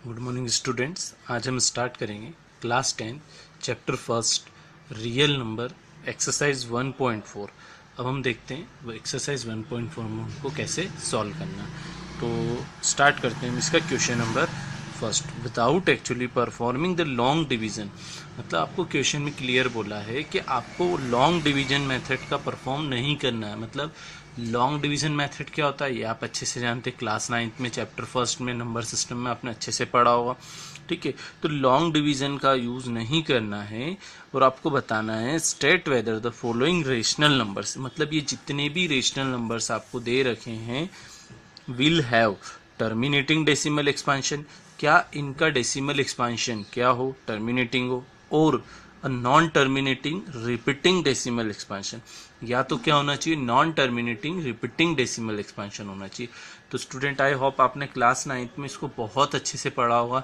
Good morning students. आज हम start करेंगे class 10 chapter first real number exercise 1.4। अब हम देखते हैं वो एक्सरसाइज 1.4 में उनको कैसे सॉल्व करना। तो स्टार्ट करते हैं इसका question number first. Without actually performing the long division, मतलब आपको क्वेश्चन में क्लियर बोला है कि आपको लॉन्ग डिवीज़न मेथड का परफॉर्म नहीं करना है। मतलब लॉन्ग डिवीज़न मेथड क्या होता है ये आप अच्छे से जानते हैं, क्लास 9 में चैप्टर फर्स्ट में नंबर सिस्टम में आपने अच्छे से पढ़ा होगा। ठीक है, तो लॉन्ग डिवीज़न का यूज़ नहीं करना है और आपको बताना है state whether the following rational numbers, मतलब ये जितने भी रेशनल नंबर्स आपको दे रखे हैं will have terminating decimal expansion, क्या इनका डेसिमल एक्सपांशन क्या हो, टर्मिनेटिंग हो, और non terminating repeating decimal expansion, या तो क्या होना चाहिए non terminating repeating decimal expansion होना चाहिए। तो स्टूडेंट आई होप आपने क्लास 9 में इसको बहुत अच्छे से पढ़ा होगा,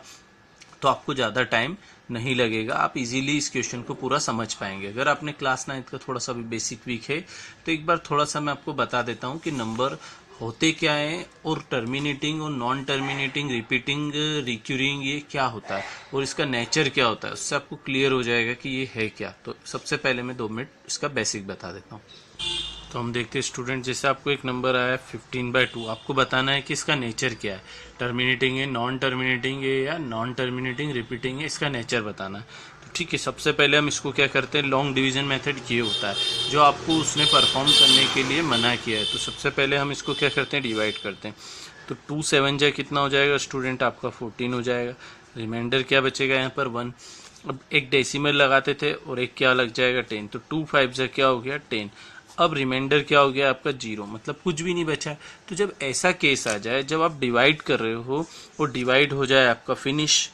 तो आपको ज़्यादा टाइम नहीं लगेगा, आप इजीली इस क्वेश्चन को पूरा समझ पाएंगे। अगर आपने क्लास 9 का थोड़ा सा भी बेसिक वीक है तो एक बार थोड़ा सा मैं आपको बता देता हूँ कि नंबर होते क्या है और टर्मिनेटिंग और नॉन टर्मिनेटिंग रिपीटिंग रिक्यूरिंग ये क्या होता है और इसका नेचर क्या होता है, उससे आपको क्लियर हो जाएगा कि ये है क्या। तो सबसे पहले मैं 2 मिनट इसका बेसिक बता देता हूँ। तो हम देखते हैं स्टूडेंट, जैसे आपको एक नंबर आया है 15/2, आपको बताना है कि इसका नेचर क्या है, टर्मिनेटिंग है, नॉन टर्मिनेटिंग है या नॉन टर्मिनेटिंग रिपीटिंग है, इसका नेचर बताना है। तो ठीक है, सबसे पहले हम इसको क्या करते हैं, लॉन्ग डिवीजन मेथड ये होता है जो आपको उसने परफॉर्म करने के लिए मना किया है। तो सबसे पहले हम इसको क्या करते हैं, डिवाइड करते हैं। तो 2 7 जा कितना हो जाएगा स्टूडेंट, आपका 14 हो जाएगा। रिमाइंडर क्या बचेगा यहाँ पर 1। अब एक डेसिमल लगाते थे और एक क्या लग जाएगा 10, तो 2 5 जा क्या हो गया 10। अब रिमाइंडर क्या हो गया आपका 0, मतलब कुछ भी नहीं बचा है। तो जब ऐसा केस आ जाए, जब आप डिवाइड कर रहे हो और डिवाइड हो जाए आपका फिनिश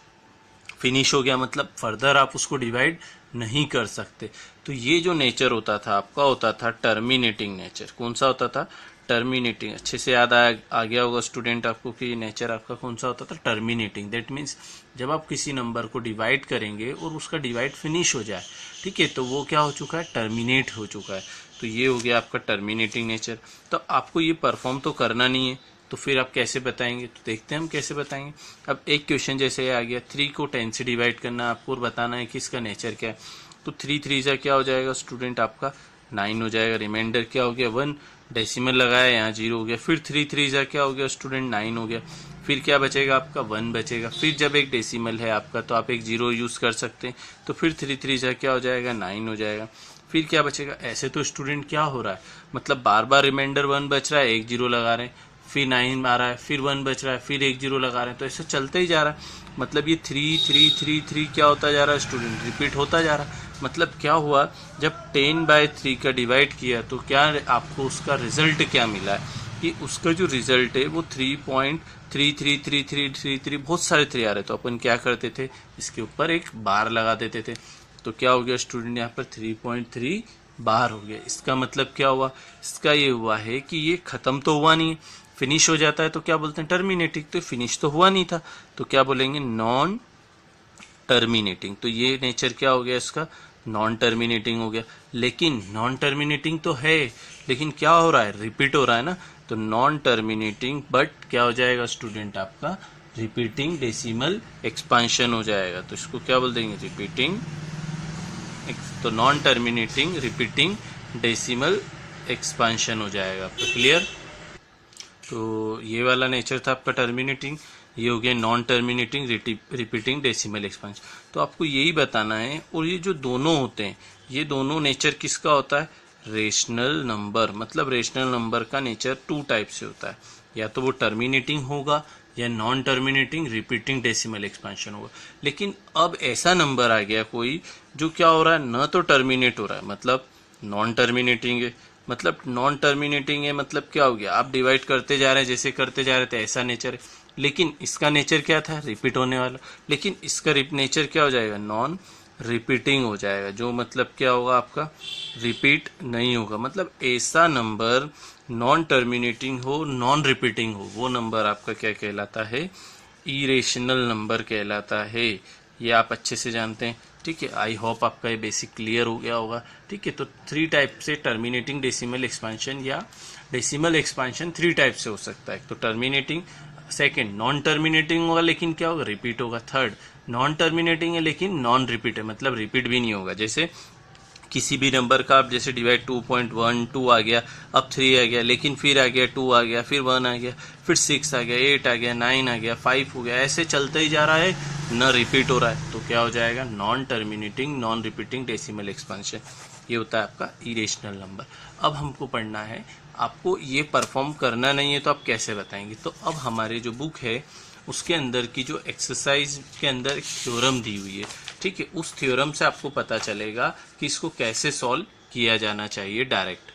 हो गया, मतलब फर्दर आप उसको डिवाइड नहीं कर सकते, तो ये जो नेचर होता था आपका होता था टर्मिनेटिंग नेचर। कौन सा होता था, टर्मिनेटिंग। अच्छे से याद आ गया होगा स्टूडेंट आपको कि ये नेचर आपका कौन सा होता था, टर्मिनेटिंग। दैट मीन्स जब आप किसी नंबर को डिवाइड करेंगे और उसका डिवाइड फिनिश हो जाए, ठीक है, तो वो क्या हो चुका है, टर्मिनेट हो चुका है। तो ये हो गया आपका टर्मिनेटिंग नेचर। तो आपको ये परफॉर्म तो करना नहीं है, तो फिर आप कैसे बताएंगे, तो देखते हैं हम कैसे बताएंगे। अब एक क्वेश्चन जैसे आ गया 3 को 10 से डिवाइड करना, आपको और बताना है कि इसका नेचर क्या है। तो 3 3 जा क्या हो जाएगा स्टूडेंट, आपका 9 हो जाएगा। रिमाइंडर क्या हो गया 1, डेसिमल लगाया यहाँ 0 हो गया। फिर 3 3 जा क्या हो गया स्टूडेंट, 9 हो गया। फिर क्या बचेगा आपका 1 बचेगा। फिर जब एक डेसिमल है आपका तो आप एक 0 यूज़ कर सकते हैं, तो फिर 3 3 जा क्या हो जाएगा 9 हो जाएगा। फिर क्या बचेगा, ऐसे तो स्टूडेंट क्या हो रहा है, मतलब बार बार रिमाइंडर 1 बच रहा है, एक 0 लगा रहे हैं, फिर 9 आ रहा है, फिर 1 बच रहा है, फिर एक 0 लगा रहे हैं, तो ऐसे चलता ही जा रहा है। मतलब ये 3 3 3 3 क्या होता जा रहा है स्टूडेंट, रिपीट होता जा रहा है। मतलब क्या हुआ, जब 10/3 का डिवाइड किया तो क्या आपको उसका रिजल्ट क्या मिला है कि उसका जो रिजल्ट है वो 3.333333, बहुत सारे 3 आ रहे, तो अपन क्या करते थे, इसके ऊपर एक बार लगा देते थे। तो क्या हो गया स्टूडेंट, यहाँ पर 3.3 बार हो गया। इसका मतलब क्या हुआ, इसका ये हुआ है कि ये खत्म तो हुआ नहीं है, फिनिश हो जाता है तो क्या बोलते हैं, टर्मिनेटिंग। तो फिनिश तो हुआ नहीं था, तो क्या बोलेंगे, नॉन टर्मिनेटिंग। तो ये नेचर क्या हो गया इसका, नॉन टर्मिनेटिंग हो गया। लेकिन नॉन टर्मिनेटिंग तो है, लेकिन क्या हो रहा है, रिपीट हो रहा है ना, तो नॉन टर्मिनेटिंग बट क्या हो जाएगा स्टूडेंट आपका, रिपीटिंग डेसिमल एक्सपांशन हो जाएगा। तो इसको क्या बोल देंगे, रिपीटिंग। तो non terminating repeating decimal expansion हो जाएगा आपका, क्लियर। तो ये वाला नेचर था आपका टर्मिनेटिंग, ये हो गया non terminating repeating decimal expansion. तो आपको यही बताना है। और ये जो दोनों होते हैं, ये दोनों नेचर किसका होता है, रेशनल नंबर। मतलब रेशनल नंबर का नेचर 2 टाइप से होता है, या तो वो टर्मिनेटिंग होगा या non terminating repeating decimal expansion होगा। लेकिन अब ऐसा नंबर आ गया कोई जो क्या हो रहा है, न तो टर्मिनेट हो रहा है, मतलब नॉन टर्मिनेटिंग है। मतलब नॉन टर्मिनेटिंग है मतलब क्या हो गया, आप डिवाइड करते जा रहे हैं, जैसे करते जा रहे थे ऐसा नेचर है। लेकिन इसका नेचर क्या था, रिपीट होने वाला। लेकिन इसका नेचर क्या हो जाएगा, नॉन रिपीटिंग हो जाएगा, जो मतलब क्या होगा आपका, रिपीट नहीं होगा। मतलब ऐसा नंबर नॉन टर्मिनेटिंग हो, नॉन रिपीटिंग हो, वो नंबर आपका क्या कहलाता है, इरेशनल नंबर कहलाता है। ये आप अच्छे से जानते हैं, ठीक है। आई होप आपका ये बेसिक क्लियर हो गया होगा, ठीक है। तो 3 टाइप से टर्मिनेटिंग डेसिमल एक्सपांशन या डेसिमल एक्सपांशन 3 टाइप से हो सकता है। तो टर्मिनेटिंग सेकंड नॉन टर्मिनेटिंग होगा लेकिन क्या होगा, रिपीट होगा। थर्ड नॉन टर्मिनेटिंग है लेकिन नॉन रिपीट है, मतलब रिपीट भी नहीं होगा। जैसे किसी भी नंबर का आप जैसे डिवाइड 2.12 आ गया, अब 3 आ गया, लेकिन फिर आ गया 2 आ गया, फिर 1 आ गया, फिर 6 आ गया, 8 आ गया, 9 आ गया, 5 हो गया, ऐसे चलता ही जा रहा है, न रिपीट हो रहा है, तो क्या हो जाएगा, non terminating non repeating decimal expansion. ये होता है आपका इरेशनल नंबर। अब हमको पढ़ना है, आपको ये परफॉर्म करना नहीं है तो आप कैसे बताएंगे। तो अब हमारे जो बुक है उसके अंदर की जो एक्सरसाइज के अंदर एक थ्योरम दी हुई है, ठीक है, उस थ्योरम से आपको पता चलेगा कि इसको कैसे सॉल्व किया जाना चाहिए डायरेक्ट।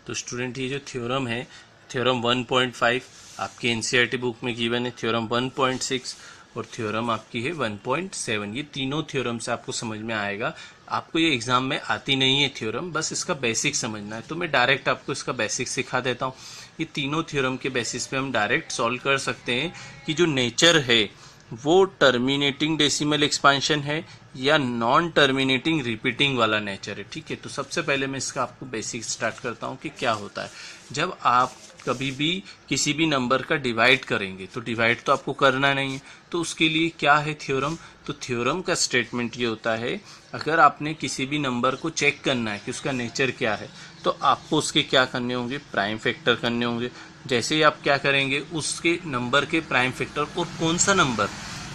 तो स्टूडेंट ये जो थ्योरम है, थ्योरम 1.5 आपके एनसीईआरटी बुक में गिवन है, थ्योरम 1.6 और थ्योरम आपकी है 1.7। ये तीनों थ्योरम से आपको समझ में आएगा। आपको ये एग्जाम में आती नहीं है थ्योरम, बस इसका बेसिक समझना है, तो मैं डायरेक्ट आपको इसका बेसिक सिखा देता हूँ। ये तीनों थ्योरम के बेसिस पे हम डायरेक्ट सॉल्व कर सकते हैं कि जो नेचर है वो टर्मिनेटिंग डेसिमल एक्सपेंशन है या नॉन टर्मिनेटिंग रिपीटिंग वाला नेचर है, ठीक है। तो सबसे पहले मैं इसका आपको बेसिक स्टार्ट करता हूँ कि क्या होता है। जब आप कभी भी किसी भी नंबर का डिवाइड करेंगे, तो डिवाइड तो आपको करना नहीं है, तो उसके लिए क्या है थ्योरम, तो थ्योरम का स्टेटमेंट ये होता है, अगर आपने किसी भी नंबर को चेक करना है कि उसका नेचर क्या है, तो आपको उसके क्या करने होंगे, प्राइम फैक्टर करने होंगे। जैसे ही आप क्या करेंगे, उसके नंबर के प्राइम फैक्टर, और कौन सा नंबर,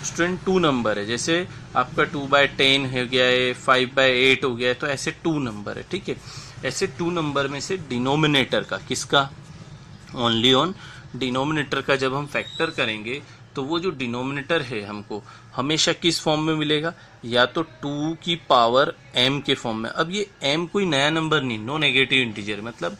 स्टूडेंट 2 नंबर है, जैसे आपका 2/10 हो गया है, 5/8 हो गया है, तो ऐसे 2 नंबर है, ठीक है। ऐसे 2 नंबर में से डिनोमिनेटर का, किसका, ओनली ऑन डिनोमिनेटर का जब हम फैक्टर करेंगे, तो वो जो डिनोमिनेटर है हमको हमेशा किस फॉर्म में मिलेगा, या तो 2 की पावर m के फॉर्म में। अब ये m कोई नया नंबर नहीं, नो नेगेटिव इंटीजर, मतलब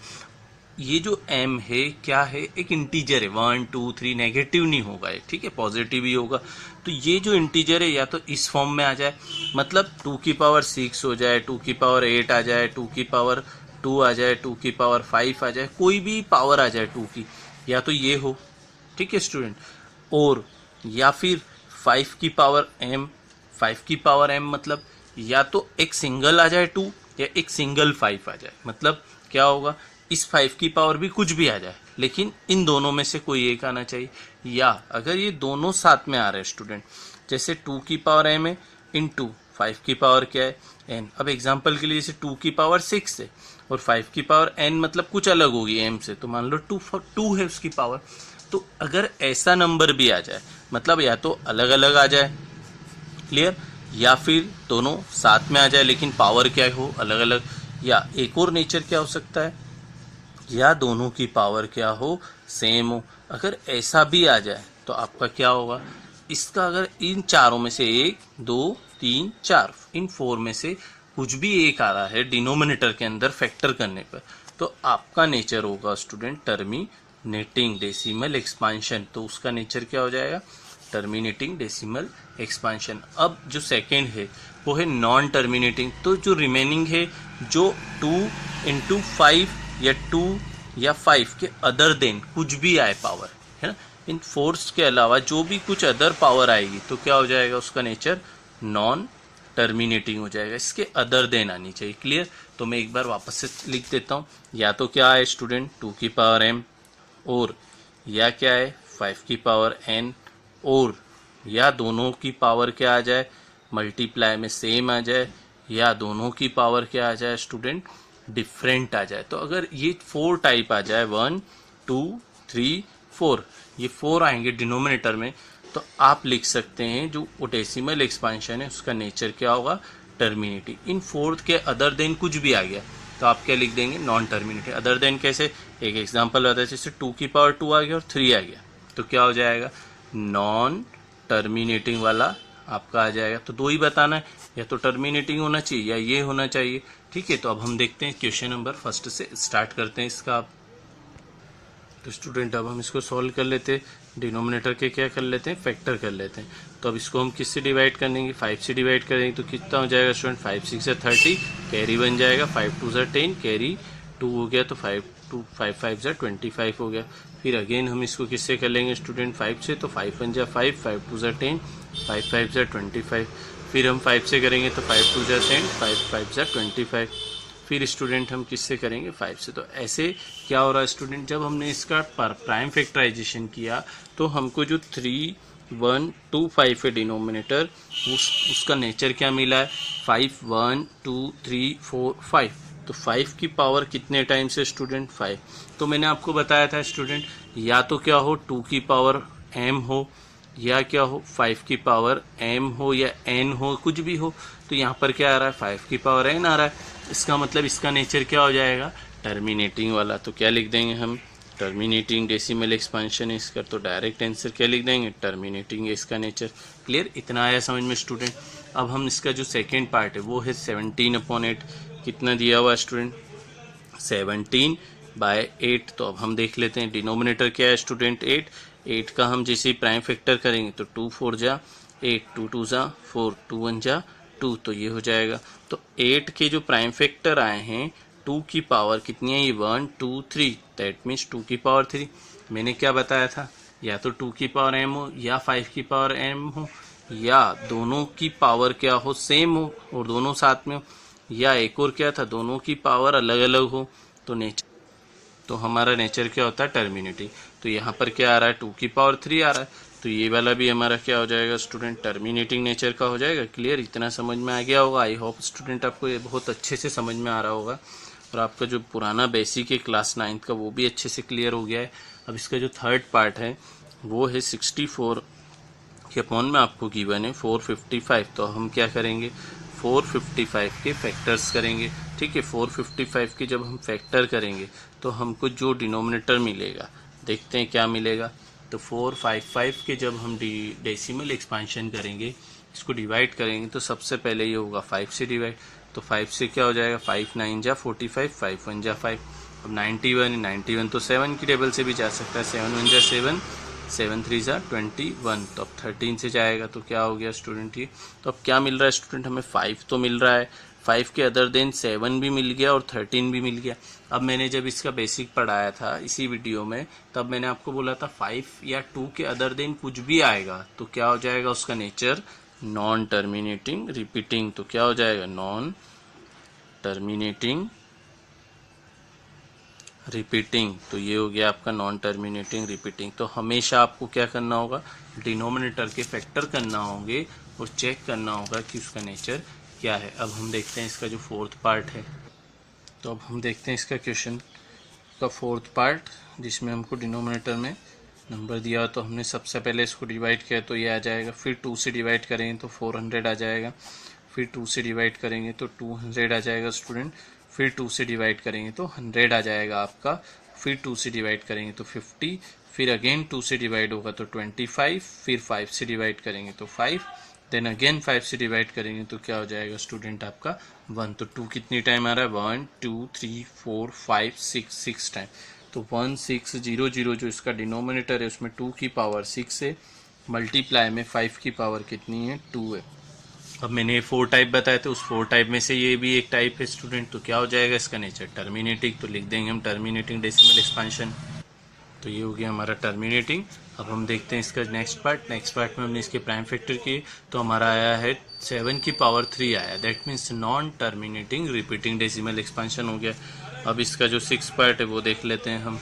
ये जो m है क्या है, एक इंटीजर है, 1 2 3, नेगेटिव नहीं होगा ये, ठीक है, पॉजिटिव ही होगा। तो ये जो इंटीजर है या तो इस फॉर्म में आ जाए, मतलब 2 की पावर 6 हो जाए, 2 की पावर 8 आ जाए, 2 की पावर 2 आ जाए, 2 की पावर 5 आ जाए, कोई भी पावर आ जाए 2 की, या तो ये हो, ठीक है स्टूडेंट, और या फिर 5 की पावर m, 5 की पावर m मतलब या तो एक सिंगल आ जाए 2 या एक सिंगल 5 आ जाए, मतलब क्या होगा, इस 5 की पावर भी कुछ भी आ जाए, लेकिन इन दोनों में से कोई एक आना चाहिए। या अगर ये दोनों साथ में आ रहे हैं स्टूडेंट, जैसे 2 की पावर m है इंटू 5 की पावर क्या है n। अब एग्जांपल के लिए जैसे 2 की पावर 6 है और 5 की पावर n मतलब कुछ अलग होगी m से, तो मान लो 2 है उसकी पावर। तो अगर ऐसा नंबर भी आ जाए, मतलब या तो अलग अलग आ जाए, क्लियर, या फिर दोनों साथ में आ जाए लेकिन पावर क्या हो, अलग अलग, या एक और नेचर क्या हो सकता है, या दोनों की पावर क्या हो, सेम हो। अगर ऐसा भी आ जाए तो आपका क्या होगा, इसका अगर इन चारों में से 1 2 3 4, इन 4 में से कुछ भी एक आ रहा है डिनोमिनेटर के अंदर फैक्टर करने पर, तो आपका नेचर होगा स्टूडेंट टर्मिनेटिंग डेसिमल एक्सपेंशन। तो उसका नेचर क्या हो जाएगा, टर्मिनेटिंग डेसिमल एक्सपेंशन। अब जो सेकंड है वो है नॉन टर्मिनेटिंग। तो जो रिमेनिंग है, जो 2 इंटू 5 या 2 या 5 के अदर देन कुछ भी आए पावर, है ना, इन फोर्स के अलावा जो भी कुछ अदर पावर आएगी, तो क्या हो जाएगा, उसका नेचर नॉन टर्मिनेटिंग हो जाएगा। इसके अदर देन आनी चाहिए, क्लियर। तो मैं एक बार वापस से लिख देता हूँ, या तो क्या है स्टूडेंट 2 की पावर m, और या क्या है 5 की पावर n, और या दोनों की पावर क्या आ जाए, मल्टीप्लाई में सेम आ जाए, या दोनों की पावर क्या आ जाए स्टूडेंट, डिफरेंट आ जाए। तो अगर ये 4 टाइप आ जाए, 1 2 3 4, ये 4 आएंगे डिनोमिनेटर में, तो आप लिख सकते हैं जो डेसिमल एक्सपेंशन है उसका नेचर क्या होगा, टर्मिनेटिंग। इन 4 के अदर देन कुछ भी आ गया तो आप क्या लिख देंगे, नॉन टर्मिनेटिंग। अदर देन कैसे, एक एग्जांपल बताया, जैसे 2 की पावर 2 आ गया और 3 आ गया, तो क्या हो जाएगा, नॉन टर्मिनेटिंग वाला आपका आ जाएगा। तो 2 ही बताना है, या तो टर्मिनेटिंग होना चाहिए या ये होना चाहिए, ठीक है। तो अब हम देखते हैं क्वेश्चन नंबर फर्स्ट से स्टार्ट करते हैं इसका। तो स्टूडेंट अब हम इसको सॉल्व कर लेते हैं, डिनोमिनेटर के क्या कर लेते हैं, फैक्टर कर लेते हैं। तो अब इसको हम किससे डिवाइड कर देंगे, 5 से डिवाइड करेंगे, तो कितना हो जाएगा स्टूडेंट, 5 6 30, कैरी बन जाएगा, 5 2 10, कैरी 2 हो गया, तो 5 5 25 हो गया। फिर अगेन हम इसको किससे कर लेंगे स्टूडेंट, 5 से, तो 5 1 5, 5 2 10, 5 5 25। फिर हम 5 से करेंगे तो 5 2 10, 5 5 25। फिर स्टूडेंट हम किससे करेंगे 5 से। तो ऐसे क्या हो रहा है स्टूडेंट, जब हमने इसका प्राइम फैक्टराइजेशन किया तो हमको जो 3125 है डिनोमिनेटर, उसका नेचर क्या मिला है 5, 1 2 3 4 5। तो 5 की पावर कितने टाइम से स्टूडेंट 5। तो मैंने आपको बताया था स्टूडेंट, या तो क्या हो 2 की पावर m हो, या क्या हो 5 की पावर m हो, या n हो, कुछ भी हो। तो यहाँ पर क्या आ रहा है 5 की पावर n आ रहा है। इसका मतलब इसका नेचर क्या हो जाएगा टर्मिनेटिंग वाला। तो क्या लिख देंगे हम टर्मिनेटिंग डेसिमल एक्सपांशन है इसका। तो डायरेक्ट आंसर क्या लिख देंगे टर्मिनेटिंग है इसका नेचर। क्लियर, इतना आया समझ में स्टूडेंट। अब हम इसका जो सेकेंड पार्ट है वो है 17/8। कितना दिया हुआ स्टूडेंट 17/8। तो अब हम देख लेते हैं डिनोमिनेटर क्या है स्टूडेंट 8 का हम जैसे प्राइम फैक्टर करेंगे तो 2 4 जा 8, 2 2 जा 4, 2 1 जा 2, तो ये हो जाएगा। तो 8 के जो प्राइम फैक्टर आए हैं 2 की पावर कितनी है ये 1 2 3, दैट मीन्स 2 की पावर 3। मैंने क्या बताया था, या तो 2 की पावर m हो, या 5 की पावर m हो, या दोनों की पावर क्या हो सेम हो और दोनों साथ में हो, या एक और क्या था दोनों की पावर अलग अलग हो। तो नेचर, तो हमारा नेचर क्या होता है टर्मिनेटिंग। तो यहाँ पर क्या आ रहा है 2 की पावर 3 आ रहा है, तो ये वाला भी हमारा क्या हो जाएगा स्टूडेंट टर्मिनेटिंग नेचर का हो जाएगा। क्लियर, इतना समझ में आ गया होगा। आई होप स्टूडेंट आपको ये बहुत अच्छे से समझ में आ रहा होगा, और आपका जो पुराना बेसिक है क्लास 9th का वो भी अच्छे से क्लियर हो गया है। अब इसका जो थर्ड पार्ट है वो है 64 के अपॉन में आपको गिवन है 455। तो हम क्या करेंगे 455 के फैक्टर्स करेंगे। ठीक है, 455 के जब हम फैक्टर करेंगे तो हमको जो डिनोमिनेटर मिलेगा देखते हैं क्या मिलेगा। तो 455 के जब हम डेसिमल एक्सपांशन करेंगे, इसको डिवाइड करेंगे, तो सबसे पहले ये होगा 5 से डिवाइड। तो 5 से क्या हो जाएगा 5 9 जा 45, 5 1 जा 5। अब 91 तो 7 की टेबल से भी जा सकता है, 7 1 जा 7, 7 3 जा 21। तो अब 13 से जाएगा तो क्या हो गया स्टूडेंट ये। तो अब क्या मिल रहा है स्टूडेंट हमें 5 तो मिल रहा है, 5 के अदर देन 7 भी मिल गया और 13 भी मिल गया। अब मैंने जब इसका बेसिक पढ़ाया था इसी वीडियो में, तब मैंने आपको बोला था 5 या 2 के अदर देन कुछ भी आएगा तो क्या हो जाएगा उसका नेचर नॉन टर्मिनेटिंग रिपीटिंग। तो क्या हो जाएगा नॉन टर्मिनेटिंग रिपीटिंग। तो ये हो गया आपका नॉन टर्मिनेटिंग रिपीटिंग। तो हमेशा आपको क्या करना होगा डिनोमिनेटर के फैक्टर करना होंगे और चेक करना होगा कि उसका नेचर क्या है। अब हम देखते हैं इसका जो फोर्थ पार्ट है। तो अब हम देखते हैं इसका क्वेश्चन का फोर्थ पार्ट, जिसमें हमको डिनोमिनेटर में नंबर दिया। तो हमने सबसे पहले इसको डिवाइड किया तो ये आ जाएगा, फिर 2 से डिवाइड करेंगे तो 400 आ जाएगा, फिर 2 से डिवाइड करेंगे तो 200 आ जाएगा स्टूडेंट, फिर 2 से डिवाइड करेंगे तो 100 आ जाएगा आपका, फिर 2 से डिवाइड करेंगे तो 50, फिर अगेन 2 से डिवाइड होगा तो 25, फिर 5 से डिवाइड करेंगे तो 5, देन अगेन 5 से डिवाइड करेंगे तो क्या हो जाएगा स्टूडेंट आपका 1। तो 2 कितनी टाइम आ रहा है 1 2 3 4 5 6 टाइम। तो 1600 जो इसका डिनोमिनेटर है उसमें 2 की पावर 6 है, मल्टीप्लाई में 5 की पावर कितनी है 2 है। अब मैंने 4 टाइप बताए थे, उस 4 टाइप में से ये भी एक टाइप है स्टूडेंट। तो क्या हो जाएगा इसका नेचर टर्मिनेटिंग। तो लिख देंगे हम टर्मिनेटिंग डेसिमल एक्सपांशन। तो ये हो गया हमारा टर्मिनेटिंग। अब हम देखते हैं इसका नेक्स्ट पार्ट। नेक्स्ट पार्ट में हमने इसके प्राइम फैक्टर किए तो हमारा आया है 7 की पावर 3 आया, that means non terminating repeating decimal expansion हो गया। अब इसका जो 6 पार्ट है वो देख लेते हैं हम।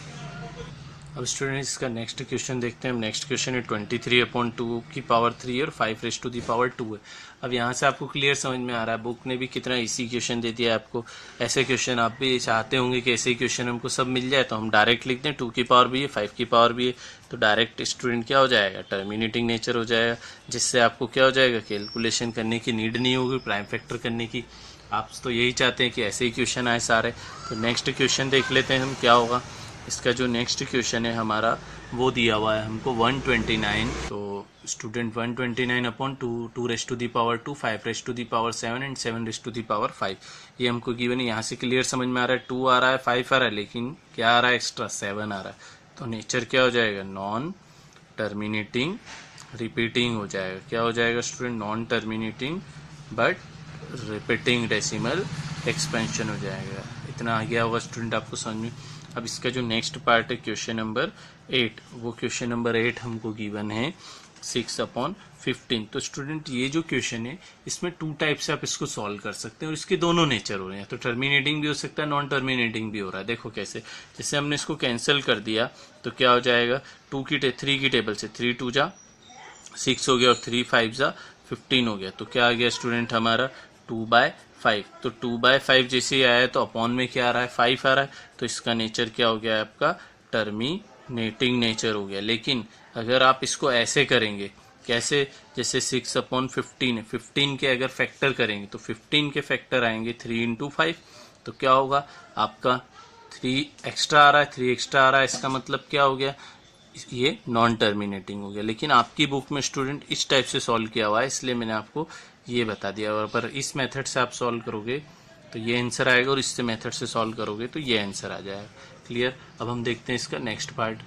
अब स्टूडेंट्स इसका नेक्स्ट क्वेश्चन देखते हैं। नेक्स्ट क्वेश्चन है 23/2 की पावर 3 और 5 रेज़ टू दी पावर 2 है। अब यहाँ से आपको क्लियर समझ में आ रहा है, बुक ने भी कितना इजी क्वेश्चन दे दिया है आपको। ऐसे क्वेश्चन आप भी चाहते होंगे कि ऐसे ही क्वेश्चन हमको सब मिल जाए, तो हम डायरेक्ट लिख दें 2 की पावर भी है 5 की पावर भी है, तो डायरेक्ट स्टूडेंट क्या हो जाएगा टर्मिनेटिंग नेचर हो जाएगा, जिससे आपको क्या हो जाएगा कैलकुलेशन करने की नीड नहीं होगी प्राइम फैक्टर करने की। आप तो यही चाहते हैं कि ऐसे ही क्वेश्चन आए सारे। तो नेक्स्ट क्वेश्चन देख लेते हैं हम क्या होगा। इसका जो नेक्स्ट क्वेश्चन है हमारा वो दिया हुआ है हमको 129। तो student 129/2, 2 raise to the power 2, 5 raise to the power 7 and 7 raise to the power 5। ये हमको गिवन है। यहाँ से क्लियर समझ में आ रहा है 2 आ रहा है 5 आ रहा है, लेकिन क्या आ रहा है एक्स्ट्रा 7 आ रहा है। तो नेचर क्या हो जाएगा नॉन टर्मिनेटिंग रिपीटिंग हो जाएगा। क्या हो जाएगा student non terminating but repeating decimal expansion हो जाएगा। इतना आ गया होगा स्टूडेंट आपको समझ में। अब इसका जो नेक्स्ट पार्ट है क्वेश्चन नंबर 8, वो क्वेश्चन नंबर 8 हमको गिवन है 6/15। तो स्टूडेंट ये जो क्वेश्चन है इसमें 2 टाइप से आप इसको सॉल्व कर सकते हैं और इसके दोनों नेचर हो रहे हैं, तो टर्मिनेटिंग भी हो सकता है, नॉन टर्मिनेटिंग भी हो रहा है। देखो कैसे, जैसे हमने इसको कैंसिल कर दिया तो क्या हो जाएगा, 3 की टेबल से 3 2 जा 6 हो गया और 3 5 जा 15 हो गया। तो क्या आ गया स्टूडेंट हमारा 2/5। तो 2/5 जैसे ही आया है तो अपॉन में क्या आ रहा है, 5 आ रहा है, तो इसका नेचर क्या हो गया आपका, टर्मिनेटिंग नेचर हो गया। लेकिन अगर आप इसको ऐसे करेंगे, कैसे, जैसे 6/15 है, 15 के अगर फैक्टर करेंगे तो 15 के फैक्टर आएंगे 3 × 5, तो क्या होगा आपका 3 एक्स्ट्रा आ रहा है, 3 एक्स्ट्रा आ रहा है, इसका मतलब क्या हो गया, ये नॉन टर्मिनेटिंग हो गया। लेकिन आपकी बुक में स्टूडेंट इस टाइप से सॉल्व किया हुआ है, इसलिए मैंने आपको ये बता दिया। और पर इस मेथड से आप सॉल्व करोगे तो ये आंसर आएगा और इससे मेथड से सॉल्व करोगे तो ये आंसर आ जाएगा। क्लियर। अब हम देखते हैं इसका नेक्स्ट पार्ट।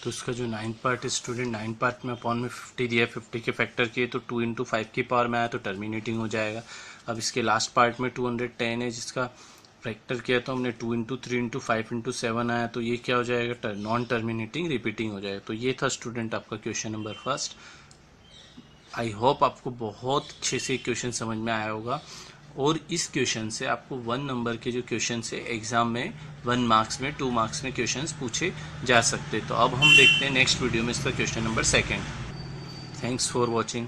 तो इसका जो 9th पार्ट है स्टूडेंट, 9th पार्ट में अपॉन में 50 दिया है, 50 के फैक्टर किए तो 2 × 5 की पावर में आया तो टर्मिनेटिंग हो जाएगा। अब इसके लास्ट पार्ट में 210 है, जिसका फैक्टर किया तो हमने 2 × 3 × 5 × 7 आया, तो ये क्या हो जाएगा, नॉन टर्मिनेटिंग रिपीटिंग हो जाएगा। तो ये था स्टूडेंट आपका question number first. I hope आपको बहुत अच्छे से क्वेश्चन समझ में आया होगा और इस क्वेश्चन से आपको 1 नंबर के जो क्वेश्चन है एग्जाम में 1 मार्क्स में 2 मार्क्स में क्वेश्चंस पूछे जा सकते। तो अब हम देखते हैं नेक्स्ट वीडियो में इसका question number 2। Thanks for watching.